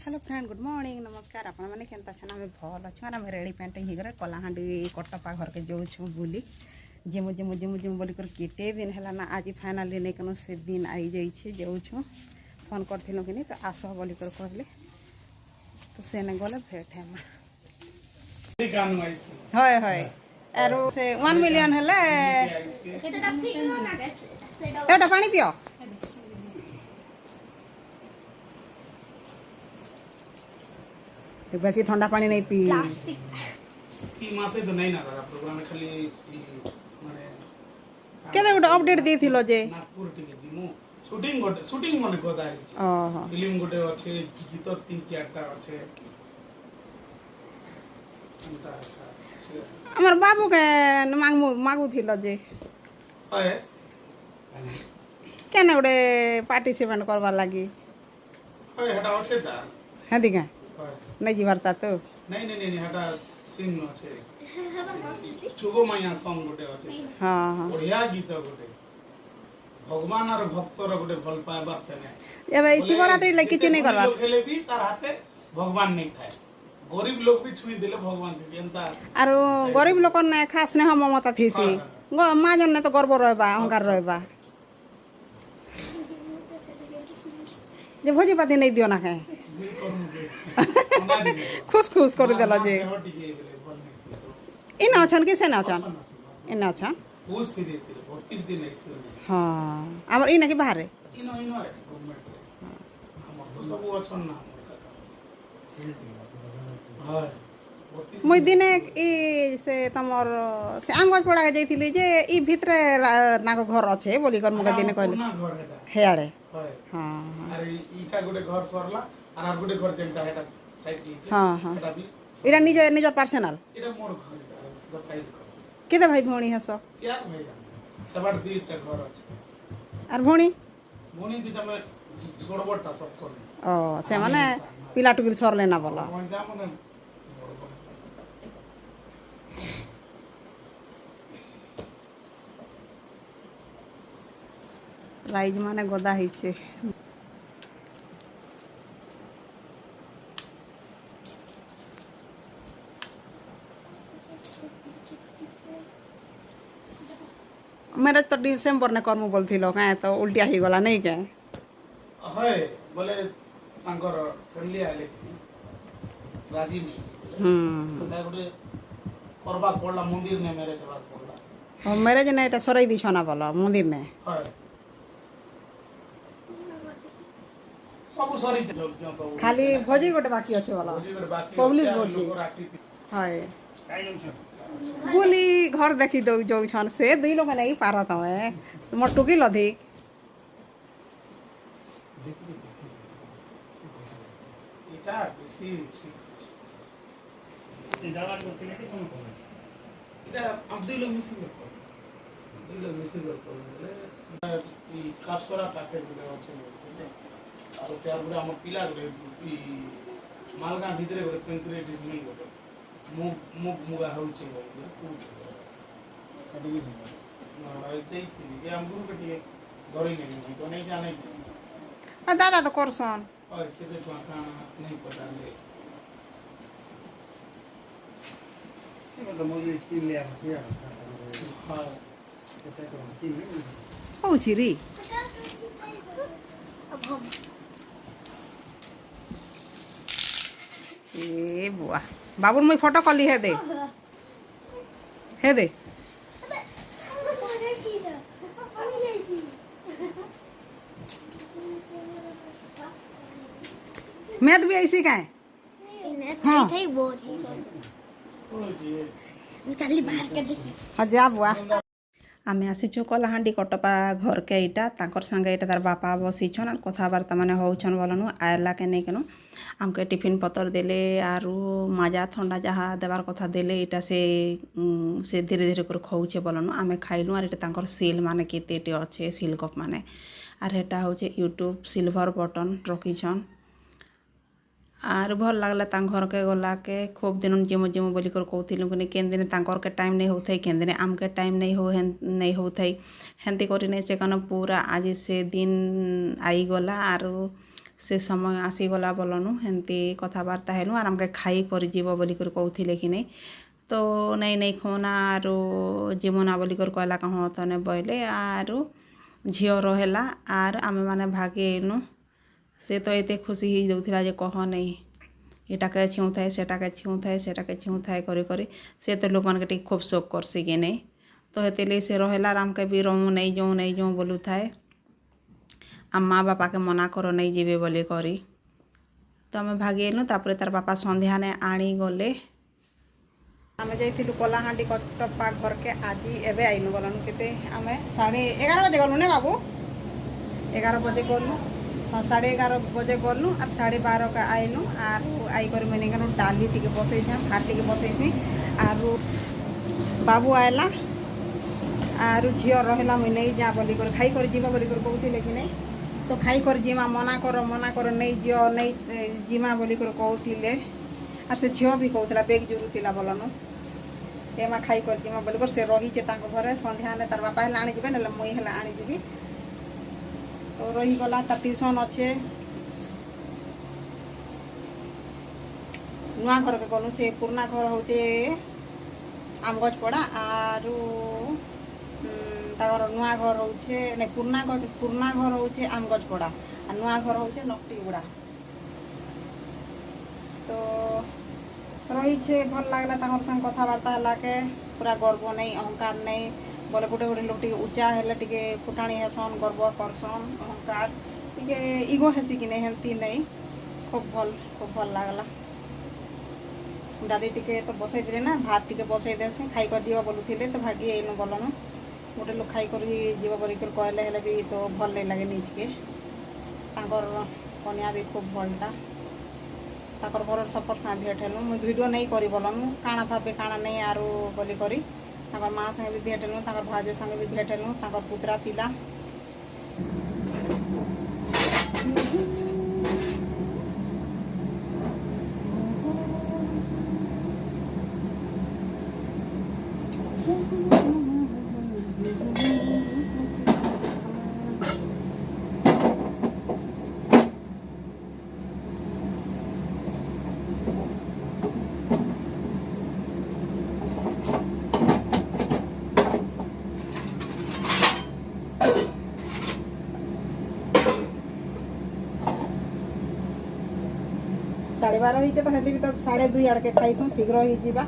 hello friend good morning नमस्कार आपण मैंने केनता छन आम भल अच्छे आम रेडी पेंट हो कलाहांडी कटपा घर के जाऊँ बुली जिमु जिमु जिमु जिमु बोलिक केटे दिन है ना आज फाइनाली नहीं कनो से दिन आई जाइए जाऊँ फोन करूँ कि तो आस बोलिक कहले तो से गले भेट है हय हय आरो से 1 मिलियन है एटा पानी पियो तो बेसी ठंडा पानी नहीं पी ई मासे तो नहीं ना दादा प्रोग्राम खाली माने केते गोटे अपडेट देथिलो जे नागपुर टिके जिमु शूटिंग मने कोदा है ओहो फिल्म गोटे अच्छे गीत 3-4टा अच्छे अंता हमर बाबू के मागू थिलो जे है केने गोटे पार्टिसिपेट करवा लागी है हटा अच्छे दा हेदी का है नहीं जीवारता तो नहीं हटा सीन अच्छे चुगो माया सॉन्ग गोटे अच्छे हाँ हाँ बढ़िया गीत गोटे भगवान और भक्तर गोटे भल पाइबार छने एबे शिवरात्रि ले किछि नहीं करवा खेले भी तार हाथे भगवान नहीं थाए गरीब लोग भी छुई दिले भगवान थी एंता आरो गरीब लोक ने खास स्नेह ममता थीसी माँ जन ने तो गर्व रहबा अहंकार रहबा जे भोजी पाती नहीं दियो ना है खुश खुश कर देला जे इन अछन कि से न अछन इन अछन बहुत सीरियस थे 32 दिन ऐसे हां हमर इन के बाहर इन है गवर्नमेंट हमर तो सब अछन ना हां मुई दिने ई से तमर से आंगज पड़ा के जाइथिली जे ई भितरे नाको घर अच्छे बोली कर मुके दिने कहले ना घर हेटा हेयाड़े हां हां अरे ईटा गोटे घर सरला आर गोटे घर जेंटा हेटा साइड की हां हां हेटा भी इरा निज पर्सनल एटा मोर घर हेटा बताई केते भाई भौणी हस क्या भैया सबार दुईटा घर अछि आर भौणी भौणी दुईटा में गड़बड़टा सब कर ओ से माने पिला टुकिल सरले ना बोला जा माने प्राइज माने गदा हिचे मेरे तो डिसेम्बर ने कर्म बोलथिलो काहे तो उल्टिया ही गला नहीं के है बोले तांकर फैमिली आले राजी नहीं सदा गोटे करबा पड़ला मंदिर ने मेरे देबा पड़ला ओ मैरिज ने एटा सराई दिछ ना बोला मंदिर ने है सब सरी सब खाली भोजी गोटे बाकी अछि बोला पब्लिश भोजी हाय बोली घर देखी दो जो छन से दुई लोग नहीं पार तमे मोटू की लधिक इटा बेसी ए दावा करते नहीं कोन कोन इटा हम दुई लोग मिसिंग कर दुई लोग मिसिंग कर बोले ई काफसरा पैकेट गुडे अछि और से आर हम पिला गुडे ई मालगा भीतरे गुडे 35 डिसमिल गुडे मुगा होउचे बोले कदी ना देई थी जे हम गुरु कटिए धरि नहीं तो नहीं जाने आ दादा तो करसन और केते तो का नहीं पता ले से तो मुझे तीन ले आ हां केते तो तीन हो छिरी ए बुआ बाबुर मुई फोटो कली हे दे मैथ भी ऐसी का है हाँ चली बाहर के देखी हाँ जा बुआ आम आसीचु कलाहांडी कटपा घर के इटा तांकर संगे इटा तार बापा बसीछन और कथबार्ता माने होछन बोलनु आयला के नहीं केनु आमके टिफिन पतर देले आरु माजा ठंडा जहाँ देवार कथा देले इटा से धीरे धीरे कर खाऊे बोलनु आमे खाइलु और इटा तांकर सील माने केते अच्छे सील कप माने आर हेटा होचे यूट्यूब सिल्वर बटन रखीछन आर भल लगला घर के गला के खूब दिन जिमु जिमु बोली कर कहूँ कि केन दिन तांकर के टाइम नहीं होते केन दिन आम के टाइम नहीं होते हेंती कर से कन पूरा आज से दिन आई गला आर से समय आसीगला बोलनु हेन्ती कथबार्ता हेलु आर आमके खाई कर जीव बोलिकर कहूथिले कि नहीं तो नहीं खोना आरो जीमुना बोलिकर कहला कह तने बइले आरो झियो रहेला आर आमे माने भागे एनु से तो एते खुशी ही दउथिला जे कह नहीं एटाके छेउथाए सेटाके छेउथाए सेटाके छेउथाए करे करे से तो लोक मानके खूब शोक करसी कि नहीं तो हेतेले से रहेला आर आमके भी रहूँ नहीं जाऊँ बोलू थाए आ माँ बापा के मना कर नहीं जीवे बोली करी तो आम भागेलु तापर तार बापा संध्या ने आनी गले आम जाइलु कलाहांडी कटप्पा घर के आज एवं आईनु गलनु केते आम 11:30 बजे गलु ने बाबू 11 बजे गलु हाँ 11:30 बजे गलु और 12:30 का आईनु आर आई कर मैंने कनु डाली टिके बसई था भात टिके बसईसी आर बाबू आयला आर झील रहा मुई नहीं जा बोली कर खाई कर जीवा बोली कर कहूथिले कि नहीं तो खाई कर जीमा मना कर नहीं जियो नहीं जीमा बोली कर कहूथिले आर से झील भी कहूला बेग जुरुला बोलनु एमा खाई कर जीमा बोली कर से रही घरे संध्या ने तार बापा हेला आनी जीवे ना मुई हेला आनी जीवी तो रही गला तार ट्यूशन अच्छे नुआ घर के गलु से पुराना घर होते आमगज पड़ा आरु ताकर नुआ घर होचे नहीं पुराना घर होचे आमगज पड़ा आ नुआ घर होचे नकटीगुड़ा तो रही छे भल लागला ताकर संग कथबार्ता हला के पूरा गर्व नहीं अहंकार नहीं बोले गोटे गोटे लोग टिके ऊंचा हेले टिके फुटाणी हेसन गर्व करसन अहंकार टिके इगो हेसी कि नहीं हेंती नहीं खूब भल लागला डाली टिके तो बसई दिले ना भात टिके बसई देसी खाई कर दिवा बोलुथिले तो भागी एनु बोलनु गोटे लोग खाई कर जीव बोल कहले हेले भी तो भल नहीं लगे निजके तांकर कन्या भी खूब भलटा ताकर घर सपोर्ट साथ भेट हेलु मुझे वीडियो नहीं करी बोलनु काना भाबे काना नहीं आरो बोली करी ताकर माँ संगे भी भेट हेलु ताकर भाजे संगे भी भेट हेलु ताकर पुत्रा पिला साढ़े 12 होते तो हेल्दी भी तो 2:30 आड़ के खाईसु शीघ्र ही जीवा